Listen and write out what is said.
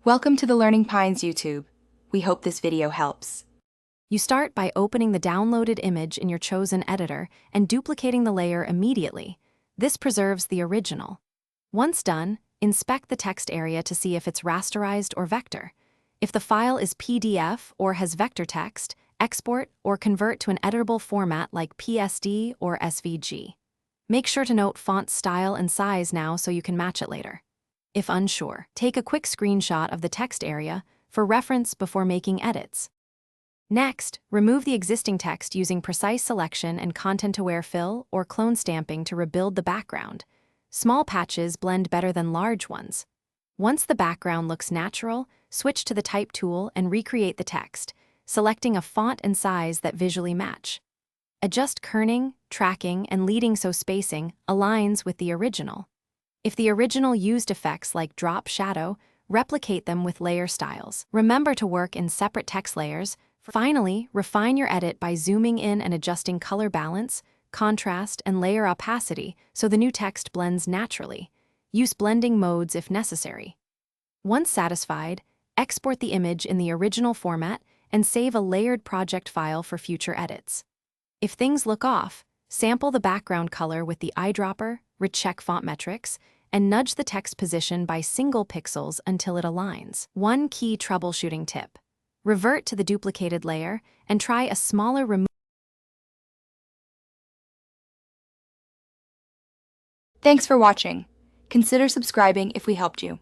Welcome to the Learning Pines YouTube. We hope this video helps. You start by opening the downloaded image in your chosen editor and duplicating the layer immediately. This preserves the original. Once done, inspect the text area to see if it's rasterized or vector. If the file is PDF or has vector text, export or convert to an editable format like PSD or SVG. Make sure to note font style and size now so you can match it later. If unsure, take a quick screenshot of the text area for reference before making edits. Next, remove the existing text using precise selection and content-aware fill or clone stamping to rebuild the background. Small patches blend better than large ones. Once the background looks natural, switch to the Type tool and recreate the text, selecting a font and size that visually match. Adjust kerning, tracking, and leading so spacing aligns with the original. If the original used effects like drop shadow, replicate them with layer styles. Remember to work in separate text layers. Finally, refine your edit by zooming in and adjusting color balance, contrast, and layer opacity so the new text blends naturally. Use blending modes if necessary. Once satisfied, export the image in the original format and save a layered project file for future edits. If things look off, sample the background color with the eyedropper, recheck font metrics, and nudge the text position by single pixels until it aligns. One key troubleshooting tip: revert to the duplicated layer and try a smaller remove. Thanks for watching. Consider subscribing if we helped you.